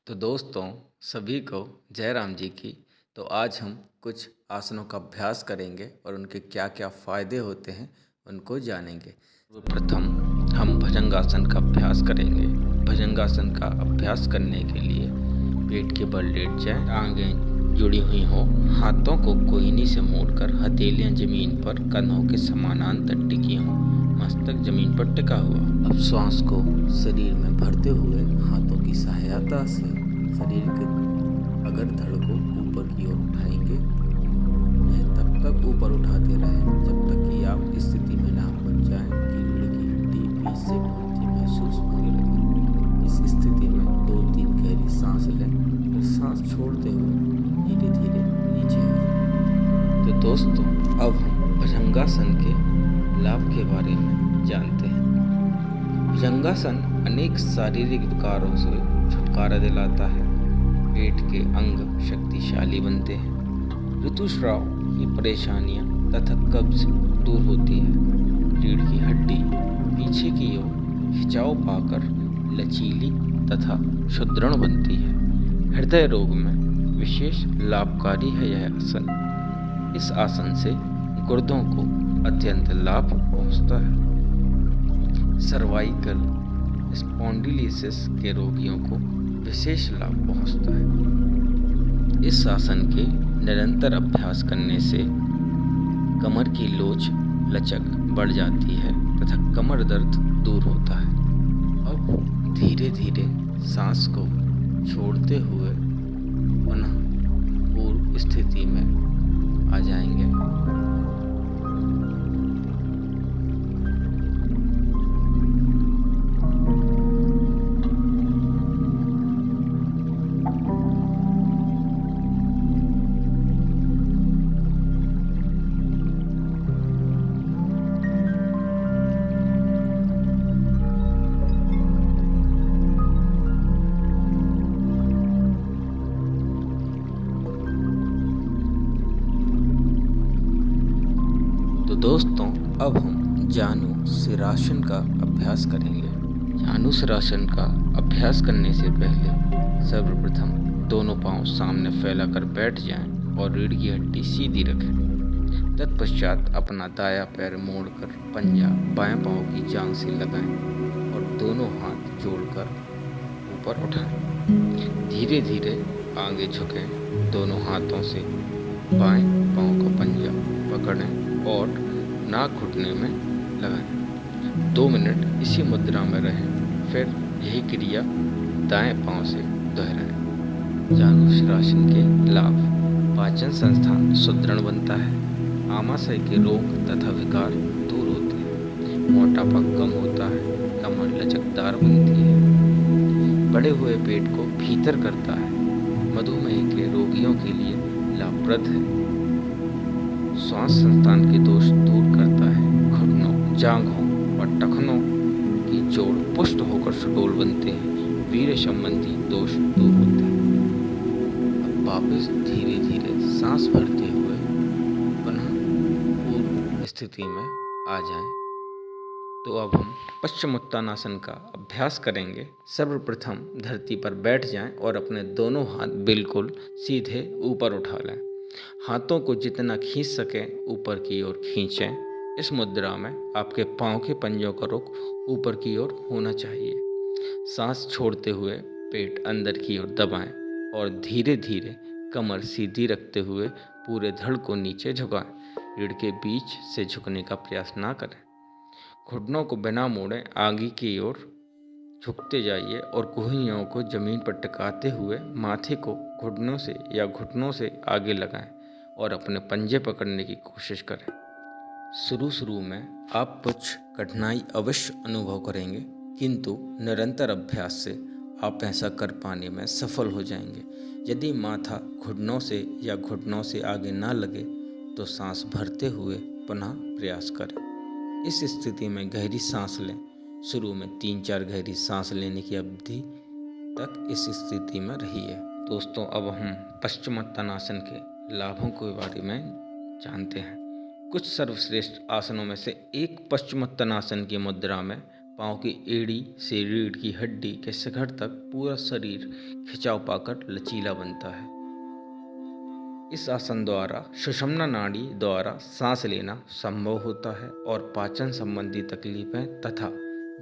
तो दोस्तों, सभी को जय राम जी की। तो आज हम कुछ आसनों का अभ्यास करेंगे और उनके क्या क्या फ़ायदे होते हैं उनको जानेंगे। सर्वप्रथम हम भुजंगासन का अभ्यास करेंगे। भुजंगासन का अभ्यास करने के लिए पेट के बल लेट जाएं, टांगें जुड़ी हुई हों, हाथों को कोहनी से मोड़कर हथेलियां जमीन पर कंधों के समानांतर टिकी हों, मस्तक जमीन पर टिका हुआ। अब श्वास को शरीर में भरते हुए हाथों की सहायता से शरीर के अगर धड़ को ऊपर की ओर उठाएंगे। यह तब तक ऊपर उठाते रहें जब तक कि आप इस स्थिति में ना पहुंच जाएं कि रीढ़ की हड्डी बीच से मुड़ती महसूस होने लगे। इस स्थिति में 2-3 गहरी सांस लें, फिर सांस छोड़ते हुए धीरे धीरे नीचे आएं। तो दोस्तों, अब हम भुजंगासन के लाभ के बारे में जानते हैं। भुजंगासन अनेक शारीरिक विकारों से छुटकारा दिलाता है। पेट के अंग शक्तिशाली बनते हैं। ऋतुस्राव की परेशानियां तथा कब्ज दूर होती है। रीढ़ की हड्डी पीछे की ओर खिंचाव पाकर लचीली तथा सुदृढ़ बनती है। हृदय रोग में विशेष लाभकारी है यह आसन। इस आसन से गुर्दों को अत्यंत लाभ पहुंचता है। सर्वाइकल स्पॉन्डिलिसिस के रोगियों को विशेष लाभ पहुंचता है। इस आसन के निरंतर अभ्यास करने से कमर की लोच लचक बढ़ जाती है तथा कमर दर्द दूर होता है। अब धीरे धीरे सांस को छोड़ते हुए पुनः पूर्व स्थिति में आ जाएंगे। तो दोस्तों, अब हम जानु सिरासन का अभ्यास करेंगे। जानु सिरासन का अभ्यास करने से पहले सर्वप्रथम दोनों पांव सामने फैलाकर बैठ जाएं और रीढ़ की हड्डी सीधी रखें। तत्पश्चात अपना दायां पैर मोड़कर पंजा बाएं पांव की जांघ से लगाएं और दोनों हाथ जोड़कर ऊपर उठाएं। धीरे धीरे आगे झुकें। दोनों हाथों से बाएं पांव का पंजा पकड़ें और नाक घुटने में लगाएं। 2 मिनट इसी मुद्रा में रहें। फिर यही क्रिया दाएं पांव से दोहराएं। जानु सिरासन के लाभ: पाचन संस्थान सुदृढ़ बनता है। आमाशय के रोग तथा विकार दूर होते हैं। मोटापा कम होता है। कमर लचकदार बनती है। बढ़े हुए पेट को भीतर करता है। मधुमेह के रोगियों के लिए लाभप्रद है। श्वास संस्थान के दोष दूर करता है। घुटनों, जांघों और टखनों की जोड़ पुष्ट होकर सुडौल बनते हैं। वीर्य संबंधी दोष दूर होते हैं। अब वापस धीरे धीरे सांस भरते हुए पुनः पूर्व स्थिति में आ जाएं। तो अब हम पश्चिमोत्तानासन का अभ्यास करेंगे। सर्वप्रथम धरती पर बैठ जाएं और अपने दोनों हाथ बिल्कुल सीधे ऊपर उठा लें। हाथों को जितना खींच सकें ऊपर की ओर खींचें। इस मुद्रा में आपके पांव के पंजों का रुख ऊपर की ओर होना चाहिए। सांस छोड़ते हुए पेट अंदर की ओर दबाएं और धीरे धीरे कमर सीधी रखते हुए पूरे धड़ को नीचे झुकाएं। रीढ़ के बीच से झुकने का प्रयास ना करें। घुटनों को बिना मोड़े आगे की ओर झुकते जाइए और कोहनियों को जमीन पर टिकाते हुए माथे को घुटनों से या घुटनों से आगे लगाएं और अपने पंजे पकड़ने की कोशिश करें। शुरू में आप कुछ कठिनाई अवश्य अनुभव करेंगे, किंतु निरंतर अभ्यास से आप ऐसा कर पाने में सफल हो जाएंगे। यदि माथा घुटनों से या घुटनों से आगे ना लगे तो सांस भरते हुए पुनः प्रयास करें। इस स्थिति में गहरी सांस लें। शुरू में 3-4 गहरी सांस लेने की अवधि तक इस स्थिति में रहिए। दोस्तों, अब हम पश्चिमोत्तानासन के लाभों के बारे में जानते हैं। कुछ सर्वश्रेष्ठ आसनों में से एक पश्चिमोत्तानासन की मुद्रा में पाँव की एड़ी से रीढ़ की हड्डी के शिखर तक पूरा शरीर खिंचाव पाकर लचीला बनता है। इस आसन द्वारा सुषुम्ना नाड़ी द्वारा सांस लेना संभव होता है और पाचन संबंधी तकलीफें तथा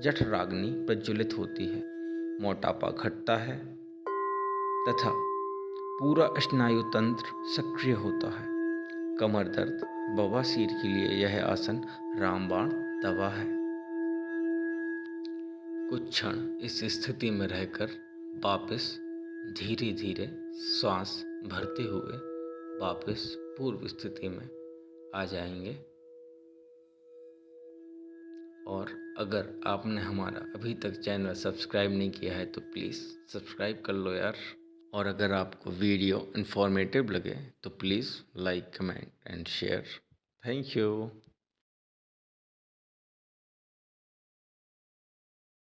जठराग्नि प्रज्वलित होती है। मोटापा घटता है तथा पूरा स्नायु तंत्र सक्रिय होता है। कमर दर्द, बवासीर के लिए यह आसन रामबाण दवा है। कुछ क्षण इस स्थिति में रहकर वापस धीरे धीरे सांस भरते हुए वापस पूर्व स्थिति में आ जाएंगे। और अगर आपने हमारा अभी तक चैनल सब्सक्राइब नहीं किया है तो प्लीज़ सब्सक्राइब कर लो यार। और अगर आपको वीडियो इन्फॉर्मेटिव लगे तो please like, comment and share. Thank you.